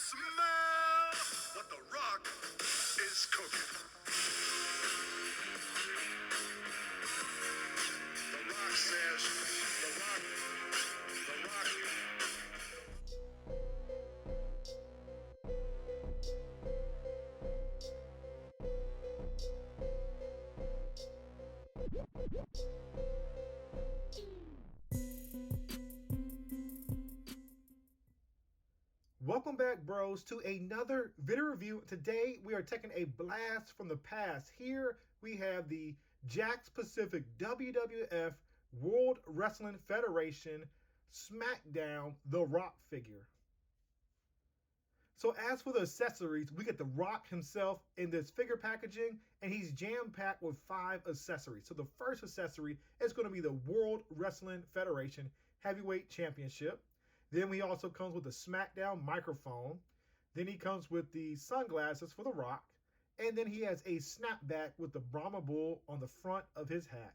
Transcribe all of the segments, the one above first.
Smell what The Rock is cooking. The Rock says, The Rock. Welcome back, bros, to another video review. Today, we are taking a blast from the past. Here, we have the Jakks Pacific WWF World Wrestling Federation SmackDown The Rock figure. So as for the accessories, we get The Rock himself in this figure packaging, and he's jam-packed with 5 accessories. So the first accessory is going to be the World Wrestling Federation Heavyweight Championship. Then he also comes with the SmackDown microphone. Then he comes with the sunglasses for The Rock. And then he has a snapback with the Brahma Bull on the front of his hat.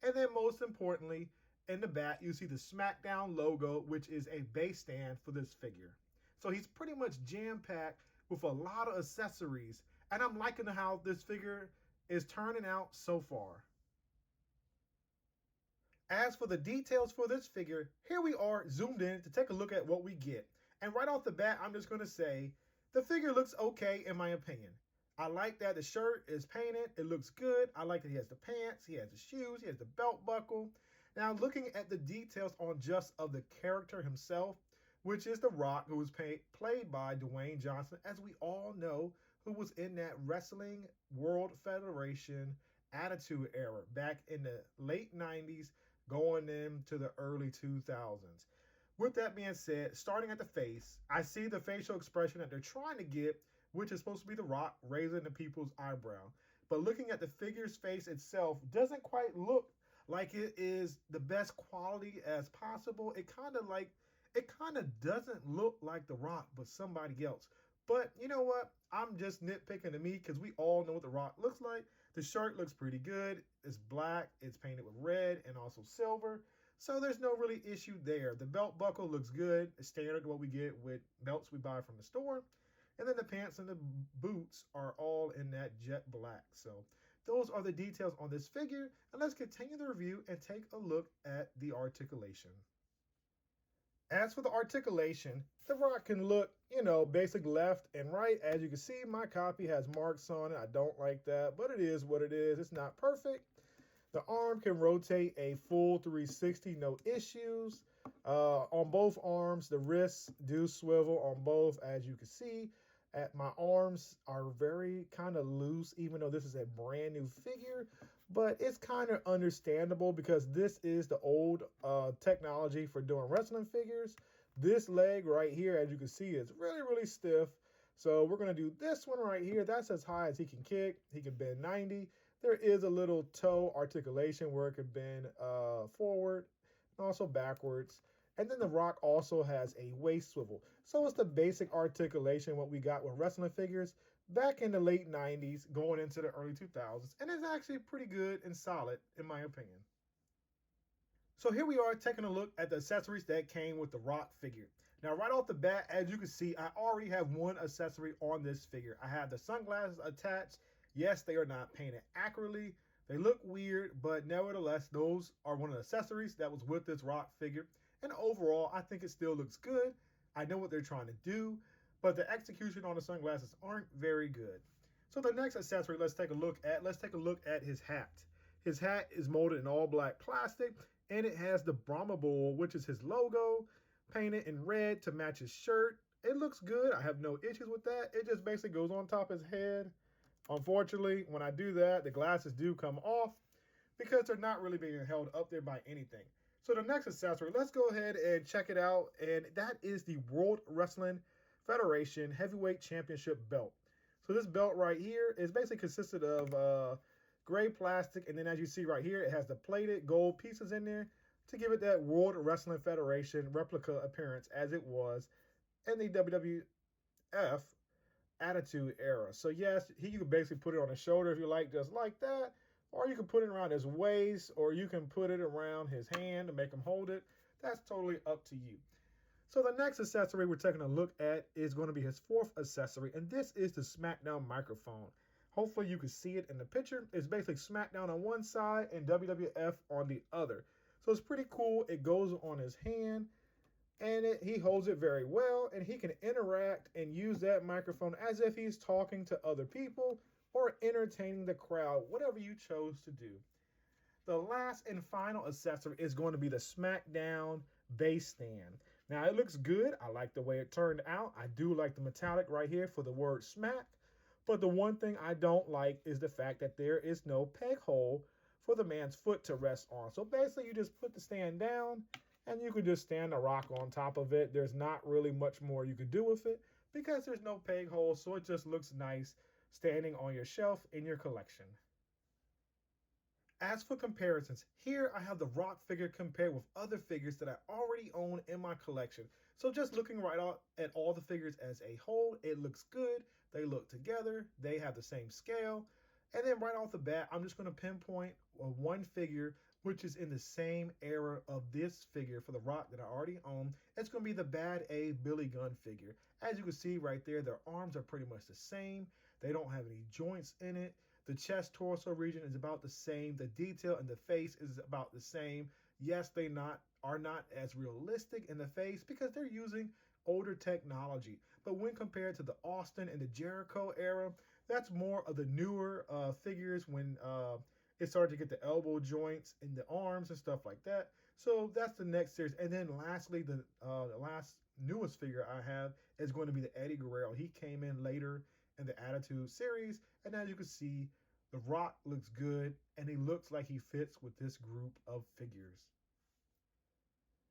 And then most importantly, in the back, you see the SmackDown logo, which is a base stand for this figure. So he's pretty much jam-packed with a lot of accessories. And I'm liking how this figure is turning out so far. As for the details for this figure, here we are zoomed in to take a look at what we get. And right off the bat, I'm just going to say the figure looks okay in my opinion. I like that the shirt is painted. It looks good. I like that he has the pants, he has the shoes, he has the belt buckle. Now looking at the details on just of the character himself, which is The Rock, who was played by Dwayne Johnson, as we all know, who was in that Wrestling World Federation Attitude Era back in the late 90s, going into the early 2000s. With that being said, starting at the face, I see the facial expression that they're trying to get, which is supposed to be The Rock raising the people's eyebrow. But looking at the figure's face itself doesn't quite look like it is the best quality as possible. It kind of doesn't look like The Rock, but somebody else. But you know what? I'm just nitpicking to me because we all know what The Rock looks like. The shirt looks pretty good. It's black. It's painted with red and also silver. So there's no really issue there. The belt buckle looks good. It's standard to what we get with belts we buy from the store. And then the pants and the boots are all in that jet black. So those are the details on this figure. And let's continue the review and take a look at the articulation. As for the articulation, The Rock can look, basic left and right. As you can see, my copy has marks on it. I don't like that, but it is what it is. It's not perfect. The arm can rotate a full 360, no issues. On both arms, the wrists do swivel on both, as you can see. My arms are very kind of loose, even though this is a brand new figure. But it's kind of understandable because this is the old technology for doing wrestling figures. This leg right here, as you can see, is really, really stiff. So we're going to do this one right here. That's as high as he can kick. He can bend 90. There is a little toe articulation where it can bend forward and also backwards. And then The Rock also has a waist swivel. So it's the basic articulation, what we got with wrestling figures back in the late 90s, going into the early 2000s. And it's actually pretty good and solid, in my opinion. So here we are taking a look at the accessories that came with the Rock figure. Now, right off the bat, as you can see, I already have one accessory on this figure. I have the sunglasses attached. Yes, they are not painted accurately. They look weird, but nevertheless, those are one of the accessories that was with this Rock figure. And overall, I think it still looks good. I know what they're trying to do, but the execution on the sunglasses aren't very good. So the next accessory let's take a look at his hat. His hat is molded in all black plastic, and it has the Brahma Bull, which is his logo, painted in red to match his shirt. It looks good. I have no issues with that. It just basically goes on top of his head. Unfortunately, when I do that, the glasses do come off because they're not really being held up there by anything. So the next accessory, let's go ahead and check it out. And that is the World Wrestling Federation Heavyweight Championship belt. So this belt right here is basically consisted of gray plastic. And then as you see right here, it has the plated gold pieces in there to give it that World Wrestling Federation replica appearance as it was in the WWF Attitude Era. So yes, you can basically put it on his shoulder if you like, just like that. Or you can put it around his waist, or you can put it around his hand to make him hold it. That's totally up to you. So the next accessory we're taking a look at is going to be his fourth accessory, and this is the SmackDown microphone. Hopefully you can see it in the picture. It's basically SmackDown on one side and WWF on the other. So it's pretty cool. It goes on his hand, and he holds it very well, and he can interact and use that microphone as if he's talking to other people or entertaining the crowd, whatever you chose to do. The last and final accessory is going to be the SmackDown base stand. Now it looks good. I like the way it turned out. I do like the metallic right here for the word smack. But the one thing I don't like is the fact that there is no peg hole for the man's foot to rest on. So basically you just put the stand down and you can just stand the rock on top of it. There's not really much more you can do with it because there's no peg hole. So it just looks nice standing on your shelf in your collection. As for comparisons, here I have the Rock figure compared with other figures that I already own in my collection. So just looking right at all the figures as a whole, it looks good. They look together. They have the same scale. And then right off the bat, I'm just going to pinpoint one figure which is in the same era of this figure for the Rock that I already own. It's going to be the Bad A Billy Gunn figure. As you can see right there, their arms are pretty much the same. They don't have any joints in it. The chest torso region is about the same. The detail in the face is about the same. Yes, they are not as realistic in the face because they're using older technology. But when compared to the Austin and the Jericho era, that's more of the newer figures when it started to get the elbow joints in the arms and stuff like that. So that's the next series. And then lastly, the last newest figure I have is going to be the Eddie Guerrero. He came in later in the Attitude series, and as you can see, the Rock looks good and he looks like he fits with this group of figures.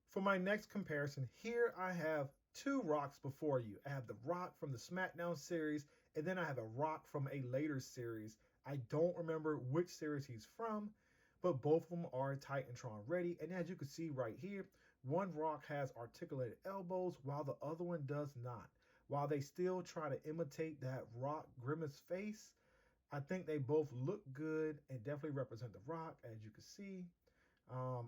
For my next comparison, here I have two Rocks before you. I have the Rock from the SmackDown series, and then I have a Rock from a later series. I don't remember which series he's from, but both of them are Titantron ready. And as you can see right here, one Rock has articulated elbows while the other one does not. While they still try to imitate that Rock grimace face, I think they both look good and definitely represent the Rock, as you can see.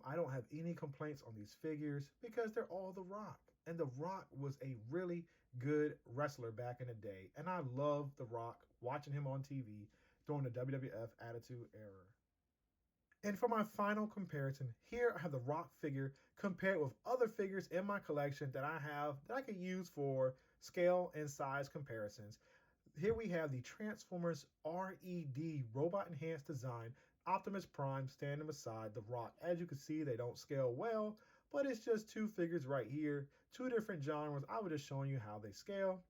I don't have any complaints on these figures because they're all the Rock. And the Rock was a really good wrestler back in the day. And I love the Rock, watching him on TV during the WWF Attitude Era. And for my final comparison, here I have the Rock figure compared with other figures in my collection that I have that I could use for scale and size comparisons. Here we have the Transformers RED Robot Enhanced Design Optimus Prime standing beside the Rock. As you can see, they don't scale well, but it's just two figures right here, two different genres. I was just showing you how they scale.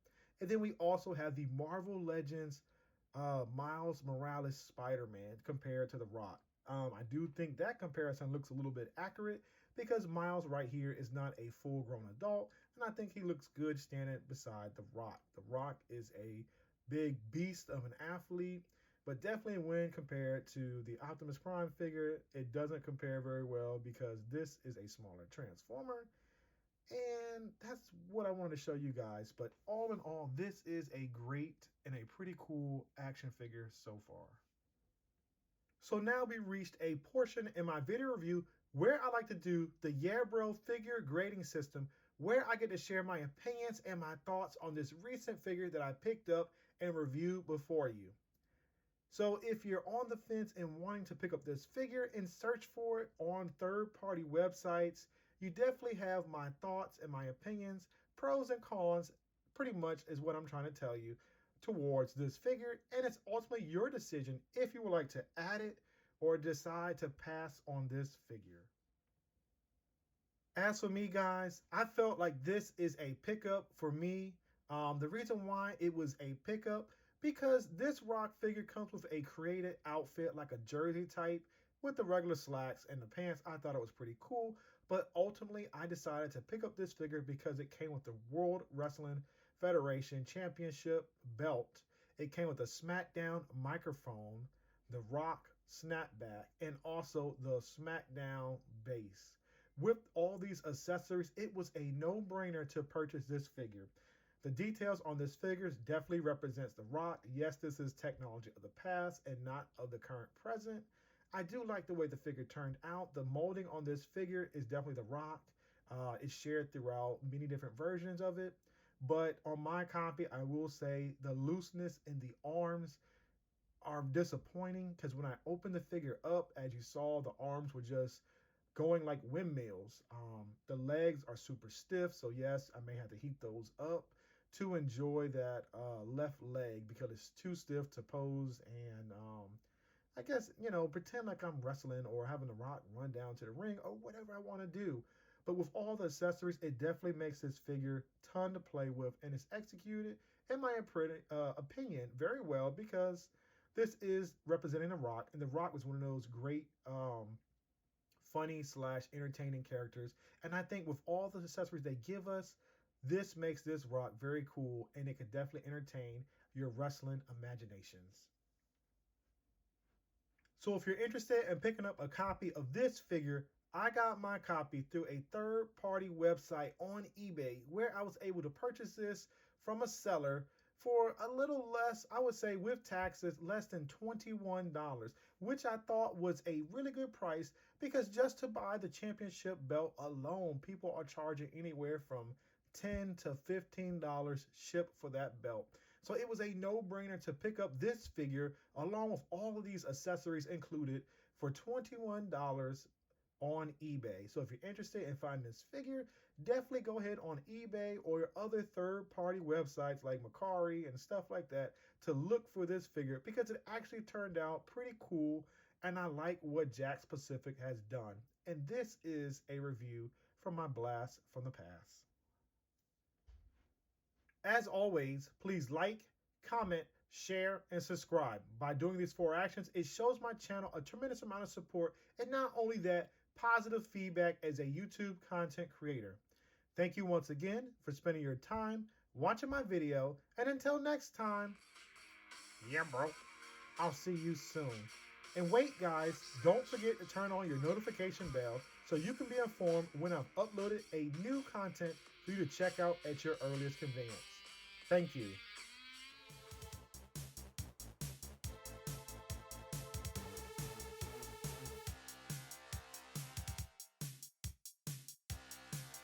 And then we also have the Marvel Legends Miles Morales Spider-Man compared to the Rock. I do think that comparison looks a little bit accurate because Miles right here is not a full-grown adult, and I think he looks good standing beside the Rock. The Rock is a big beast of an athlete, but definitely when compared to the Optimus Prime figure, it doesn't compare very well because this is a smaller Transformer. And that's what I wanted to show you guys. But all in all, this is a great and a pretty cool action figure so far. So now we reached a portion in my video review where I like to do the Yeah Bro figure grading system, where I get to share my opinions and my thoughts on this recent figure that I picked up and reviewed before you. So if you're on the fence and wanting to pick up this figure and search for it on third-party websites, you definitely have my thoughts and my opinions, pros and cons, pretty much is what I'm trying to tell you towards this figure. And it's ultimately your decision if you would like to add it or decide to pass on this figure. As for me, guys, I felt like this is a pickup for me. The reason why it was a pickup, because this Rock figure comes with a created outfit like a jersey type with the regular slacks and the pants. I thought it was pretty cool, but ultimately I decided to pick up this figure because it came with the World Wrestling Federation Championship belt. It came with a SmackDown microphone, the Rock snapback, and also the SmackDown base. With all these accessories, it was a no-brainer to purchase this figure. The details on this figure definitely represents the Rock. Yes, this is technology of the past and not of the current present. I do like the way the figure turned out. The molding on this figure is definitely the Rock. It's shared throughout many different versions of it. But on my copy, I will say the looseness in the arms are disappointing because when I opened the figure up, as you saw, the arms were just going like windmills. The legs are super stiff, so yes, I may have to heat those up to enjoy that left leg because it's too stiff to pose and I guess, pretend like I'm wrestling or having The Rock run down to the ring or whatever I want to do. But with all the accessories, it definitely makes this figure ton to play with and it's executed, in my opinion, very well because this is representing The Rock, and The Rock was one of those great funny slash entertaining characters. And I think with all the accessories they give us, this makes this Rock very cool and it could definitely entertain your wrestling imaginations. So if you're interested in picking up a copy of this figure, I got my copy through a third-party website on eBay where I was able to purchase this from a seller for a little less, I would say with taxes, less than $21, which I thought was a really good price because just to buy the championship belt alone, people are charging anywhere from $10 to $15 shipped for that belt. So it was a no-brainer to pick up this figure along with all of these accessories included for $21 on eBay. So if you're interested in finding this figure, definitely go ahead on eBay or your other third-party websites like Mercari and stuff like that to look for this figure because it actually turned out pretty cool and I like what Jakks Pacific has done. And this is a review from my blast from the past. As always, please like, comment, share, and subscribe. By doing these 4 actions, it shows my channel a tremendous amount of support, and not only that, positive feedback as a YouTube content creator. Thank you once again for spending your time watching my video, and until next time, yeah bro, I'll see you soon. And wait guys, don't forget to turn on your notification bell so you can be informed when I've uploaded a new content for you to check out at your earliest convenience. Thank you.